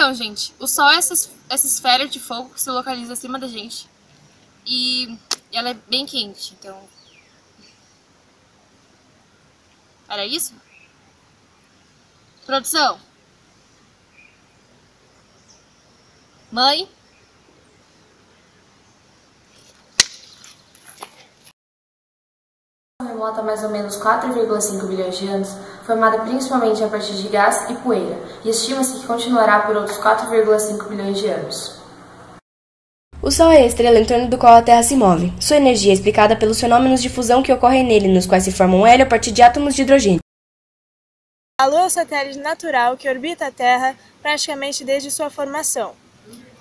Então, gente, o Sol é essa esfera de fogo que se localiza acima da gente. E ela é bem quente, então... Era isso? Produção? Mãe? Remota há mais ou menos 4,5 bilhões de anos, formada principalmente a partir de gás e poeira, e estima-se que continuará por outros 4,5 bilhões de anos. O Sol é a estrela em torno do qual a Terra se move. Sua energia é explicada pelos fenômenos de fusão que ocorrem nele, nos quais se forma um hélio a partir de átomos de hidrogênio. A Lua é o satélite natural que orbita a Terra praticamente desde sua formação.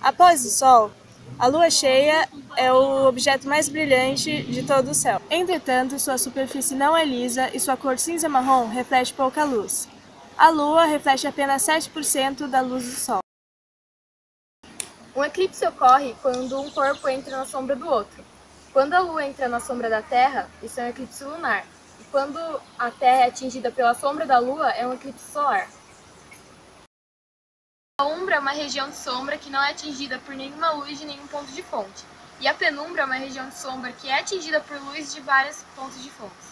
Após o Sol, a Lua cheia é o objeto mais brilhante de todo o céu. Entretanto, sua superfície não é lisa e sua cor cinza-marrom reflete pouca luz. A Lua reflete apenas 7% da luz do Sol. Um eclipse ocorre quando um corpo entra na sombra do outro. Quando a Lua entra na sombra da Terra, isso é um eclipse lunar. E quando a Terra é atingida pela sombra da Lua, é um eclipse solar. A umbra é uma região de sombra que não é atingida por nenhuma luz de nenhum ponto de fonte. E a penumbra é uma região de sombra que é atingida por luz de vários pontos de fontes.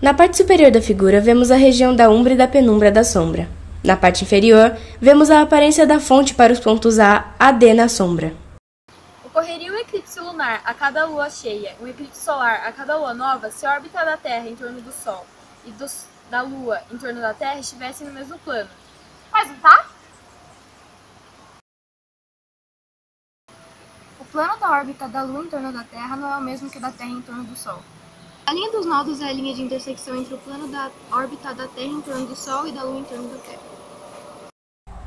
Na parte superior da figura, vemos a região da umbra e da penumbra da sombra. Na parte inferior, vemos a aparência da fonte para os pontos A D na sombra. Ocorreria um eclipse lunar a cada lua cheia, um eclipse solar a cada lua nova se a órbita da Terra em torno do Sol e da Lua em torno da Terra estivessem no mesmo plano. Mas não tá? O plano da órbita da Lua em torno da Terra não é o mesmo que o da Terra em torno do Sol. A linha dos nodos é a linha de intersecção entre o plano da órbita da Terra em torno do Sol e da Lua em torno da Terra.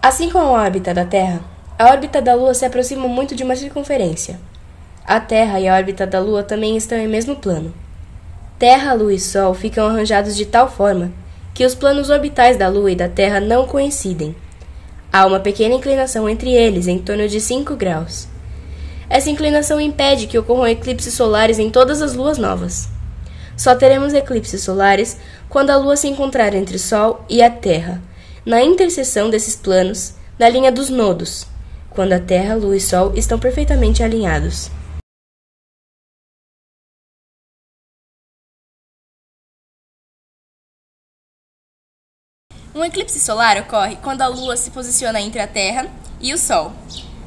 Assim como a órbita da Terra, a órbita da Lua se aproxima muito de uma circunferência. A Terra e a órbita da Lua também estão em mesmo plano. Terra, Lua e Sol ficam arranjados de tal forma que os planos orbitais da Lua e da Terra não coincidem. Há uma pequena inclinação entre eles, em torno de 5 graus. Essa inclinação impede que ocorram eclipses solares em todas as luas novas. Só teremos eclipses solares quando a Lua se encontrar entre o Sol e a Terra, na interseção desses planos, na linha dos nodos, quando a Terra, Lua e Sol estão perfeitamente alinhados. Um eclipse solar ocorre quando a Lua se posiciona entre a Terra e o Sol.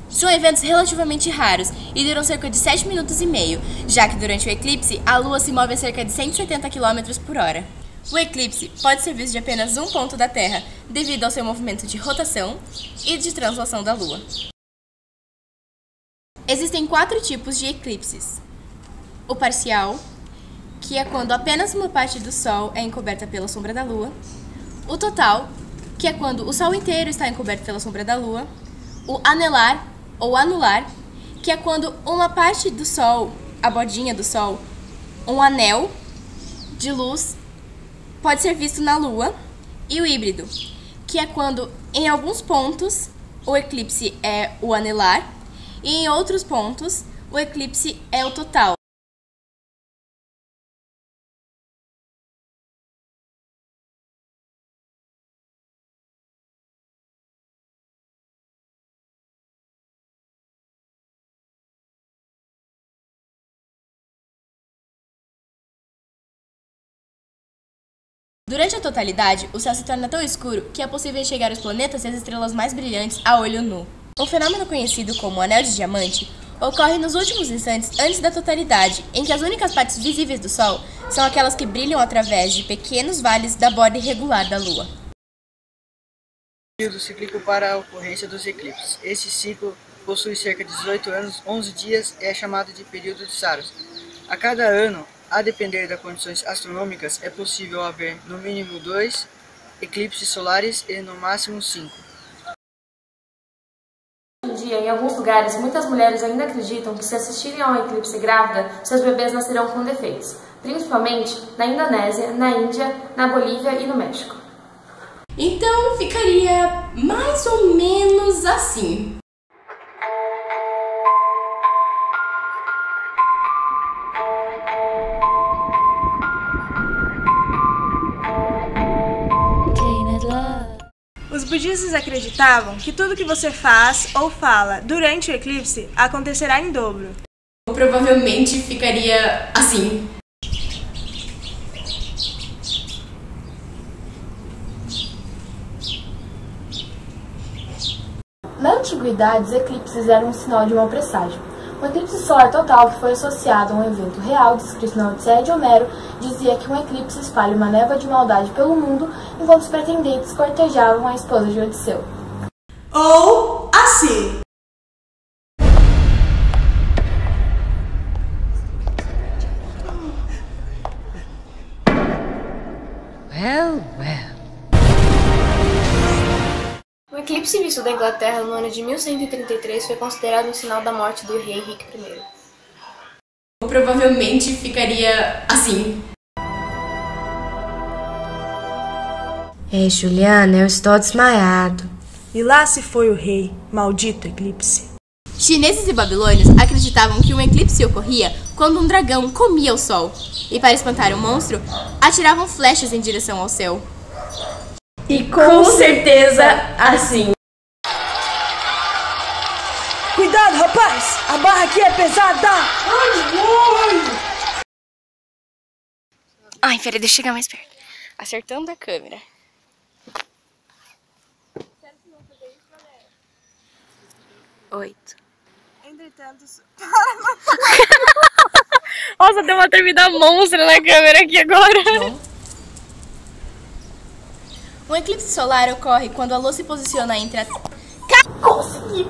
São eventos relativamente raros e duram cerca de 7 minutos e meio, já que durante o eclipse a Lua se move a cerca de 170 km por hora. O eclipse pode ser visto de apenas um ponto da Terra devido ao seu movimento de rotação e de translação da Lua. Existem 4 tipos de eclipses. O parcial, que é quando apenas uma parte do Sol é encoberta pela sombra da Lua. O total, que é quando o Sol inteiro está encoberto pela sombra da Lua. O anelar, ou anular, que é quando uma parte do Sol, a bordinha do Sol, um anel de luz, pode ser visto na Lua. E o híbrido, que é quando em alguns pontos o eclipse é o anelar e em outros pontos o eclipse é o total. Durante a totalidade, o céu se torna tão escuro que é possível enxergar os planetas e as estrelas mais brilhantes a olho nu. Um fenômeno conhecido como anel de diamante ocorre nos últimos instantes antes da totalidade, em que as únicas partes visíveis do Sol são aquelas que brilham através de pequenos vales da borda irregular da Lua. Período cíclico para a ocorrência dos eclipses. Esse ciclo possui cerca de 18 anos, 11 dias e é chamado de período de Saros. A cada ano, a depender das condições astronômicas, é possível haver no mínimo 2 eclipses solares e no máximo 5. Hoje em dia, em alguns lugares, muitas mulheres ainda acreditam que se assistirem a um eclipse grávida, seus bebês nascerão com defeitos, principalmente na Indonésia, na Índia, na Bolívia e no México. Então ficaria mais ou menos assim. budistas acreditavam que tudo que você faz ou fala durante o eclipse acontecerá em dobro. Ou provavelmente ficaria assim. Na antiguidade, os eclipses eram um sinal de mau presságio. O eclipse solar total, que foi associado a um evento real descrito na Odisseia de Homero, dizia que um eclipse espalha uma névoa de maldade pelo mundo, enquanto os pretendentes cortejavam a esposa de Odisseu. Ou assim. O eclipse visto da Inglaterra no ano de 1133 foi considerado um sinal da morte do rei Henrique I. Ou provavelmente ficaria assim. Juliana, eu estou desmaiado. E lá se foi o rei, maldito eclipse. Chineses e babilônios acreditavam que um eclipse ocorria quando um dragão comia o sol. E para espantar o monstro, atiravam flechas em direção ao céu. E com certeza assim. Cuidado, rapaz! A barra aqui é pesada! Ai, peraí, deixa eu chegar mais perto. Acertando a câmera. Oito. Entretanto... Nossa, deu uma tremida monstra na câmera aqui agora. Um eclipse solar ocorre quando a Lua se posiciona entre a... Consegui!